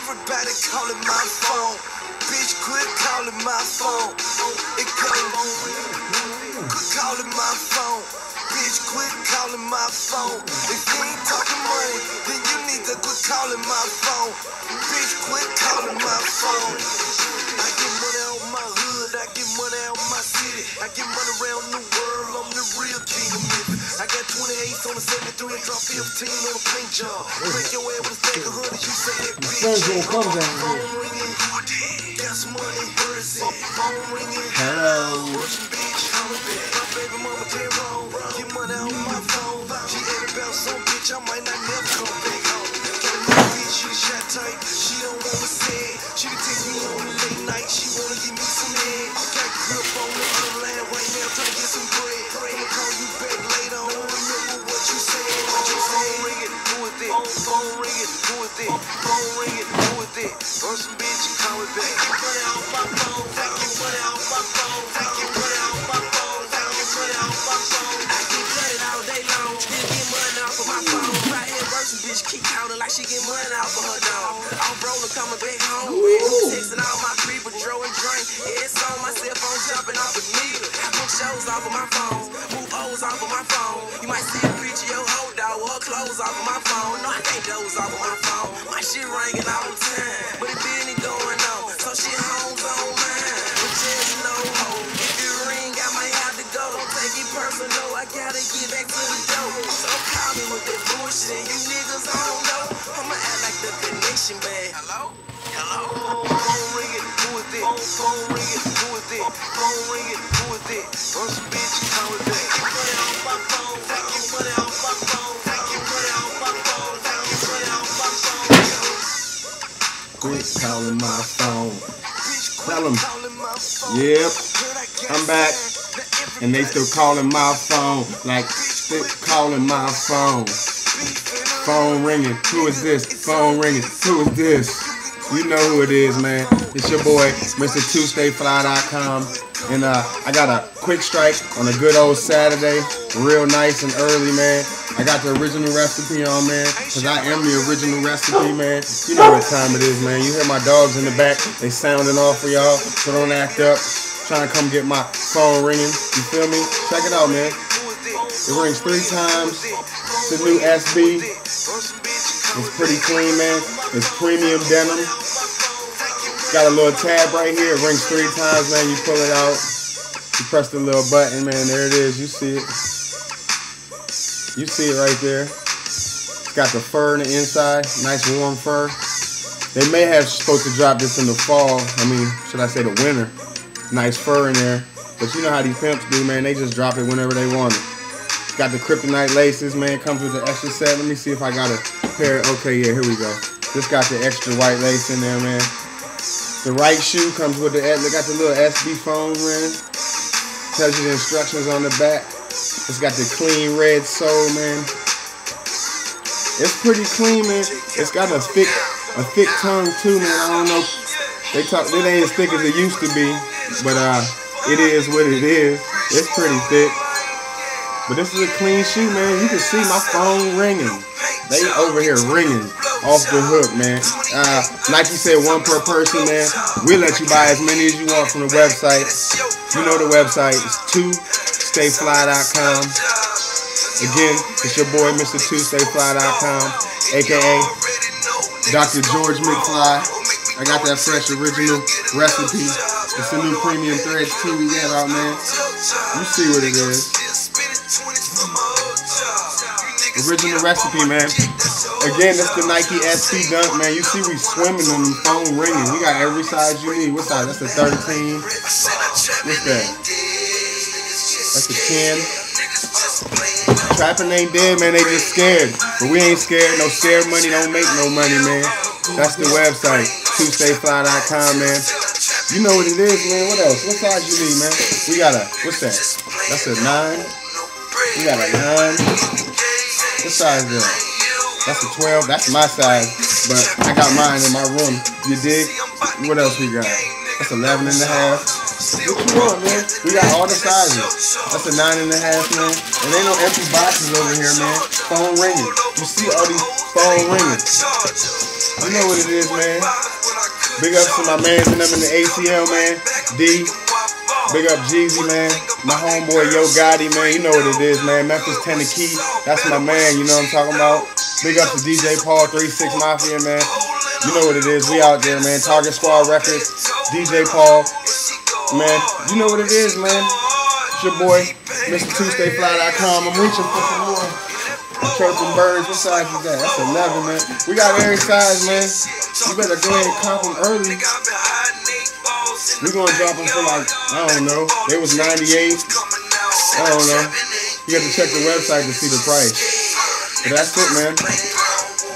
Everybody calling my phone. Bitch, quit calling my phone. It goes. Quit calling my phone. Bitch, quit calling my phone. If you ain't talking money, then you need to quit calling my phone. Bitch, quit calling my phone. I get money out my hood, I get money out my city. I get money around the world, I'm the real king of Memphis. I got 28 on the 73 and drop 15 on a paint job. Break your ass with a stack of 100, you say that bitch. Phone ringing, got some money, where is it? Phone ringing, hello. Russian bitch, holla back. My baby mama can't roll. Get money out my phone. She ain't about some bitch, I might not never come back home. Got a new bitch, she shot tight. She don't wanna say it. She can take me on the late night. She wanna give me some head. Got grip on the other land right now, trying to get some bread. I'ma call you back later. I don't remember what you said. Phone ringing, who is it? Phone ringing, who is it? Phone ringing, who is it? Or some bitch, call it back. Money off my phone. Take your money off my phone. Take your money off my phone. Take your money off my phone. I keep cutting all day long. Still get money off of my phone. Right here, versus bitch keep counting like she get money off of her dog. I'm rolling, coming back home. Texting all my people, drawing drink. It's on my cell phone, jumping off of me. I book shows off of my phone. Move O's off of my phone. You might see a picture of your whole dog with her clothes off of my phone. No, I can't doze off of my phone. My shit ringing all the time. But it been going on. So shit homes on mine. But just no hope. If you ring, I might have to go. Don't take it personal. I gotta get back to the dough. So call me with that bullshit. And you niggas, I don't know. I'ma act like the connection bag. Hello? Hello? Phone ringing, who is it? Phone ringing, who is it? Phone ringing, who is it? Or some bitch, call it back. Money off my phone. Take your money off my phone. Take your money off my phone. Take your money off my phone. Quit calling my phone. Tell them. Yep, I'm back. And they still calling my phone. Like, still calling my phone. Phone ringing. Who is this? Phone ringing. Who is this? You know who it is, man. It's your boy, Mr.2StayFly.com. And I got a quick strike on a good old Saturday. Real nice and early, man. I got the original recipe on, man. Because I am the original recipe, man. You know what time it is, man. You hear my dogs in the back. They sounding off for y'all. So don't act up. Trying to come get my phone ringing. You feel me? Check it out, man. It rings 3 times. It's a new SB. It's pretty clean, man. It's premium denim. Got a little tab right here. It rings 3 times, man. You pull it out. You press the little button, man. There it is. You see it. You see it right there. It's got the fur in the inside. Nice warm fur. They may have supposed to drop this in the fall. I mean, should I say the winter. Nice fur in there. But you know how these pimps do, man. They just drop it whenever they want it. It's got the kryptonite laces, man. Comes with the extra set. Let me see if I got a pair. Okay, yeah, here we go. This got the extra white lace in there, man. The right shoe comes with the, they got the little SB phone ring. Tells you the instructions on the back. It's got the clean red sole, man. It's pretty clean, man. It's got a thick tongue too, man. I don't know. They talk, it ain't as thick as it used to be, but it is what it is. It's pretty thick. But this is a clean shoe, man. You can see my phone ringing. They over here ringing off the hook, man. Nike said 1 per person, man. We'll let you buy as many as you want from the website. You know the website. It's 2stayfly.com. Again, it's your boy, Mr. 2stayfly.com, a.k.a. Dr. George McFly. I got that fresh original recipe. It's a new premium threads too we got out, man. You see what it is. Original recipe, man. Again, that's the Nike SC Dunk, man. You see we swimming on the phone ringing. We got every size you need. What size? That's a 13. What's that? That's a 10. Trapping ain't dead, man. They just scared. But we ain't scared. No scared money don't make no money, man. That's the website. 2stayfly.com, man. You know what it is, man. What else? What size you need, man? We got a, what's that? That's a 9. We got a 9. What size is that? That's a 12. That's my size. But I got mine in my room. You dig? What else we got? That's 11 and a half. What you want, man? We got all the sizes. That's a 9.5, man. And ain't no empty boxes over here, man. Phone ringing. You see all these phone ringing. You know what it is, man. Big ups to my mans and them in the ATL, man. D. Big up Jeezy, man. My homeboy Yo Gotti, man. You know what it is, man. Memphis Tennessee. That's my man. You know what I'm talking about. Big up to DJ Paul 36 Mafia, man. You know what it is. We out there, man. Target Squad Records. DJ Paul. Man, you know what it is, man. It's your boy, Mr.TuesdayFly.com. I'm reaching for some more Chirping birds. What size is that? That's 11, man. We got every size, man. You better go ahead and cop them early. We're going to drop them for like, I don't know. They was 98. I don't know. You got to check the website to see the price. But that's it, man.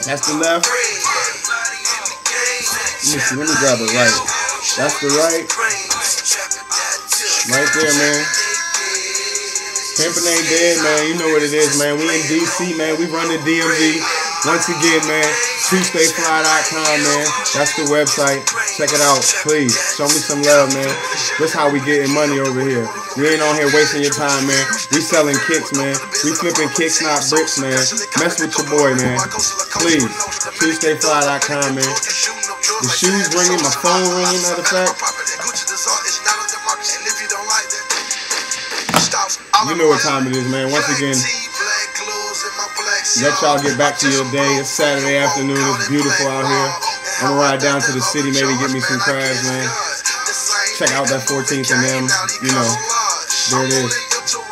That's the left. Let me see. Let me grab it right. That's the right. Right there, man. Pimpin' ain't dead, man. You know what it is, man. We in DC, man. We run the DMV. Once again, man, TuesdayFly.com, man. That's the website. Check it out, please. Show me some love, man. This how we getting money over here. We ain't on here wasting your time, man. We selling kicks, man. We flipping kicks, not bricks, man. Mess with your boy, man. Please. TuesdayFly.com, man. The shoes ringing, my phone ringing, matter of fact. You know what time it is, man. Once again, let y'all get back to your day. It's Saturday afternoon. It's beautiful out here. I'm gonna ride down to the city, maybe get me some crabs, man. Check out that 14th and them. You know, there it is.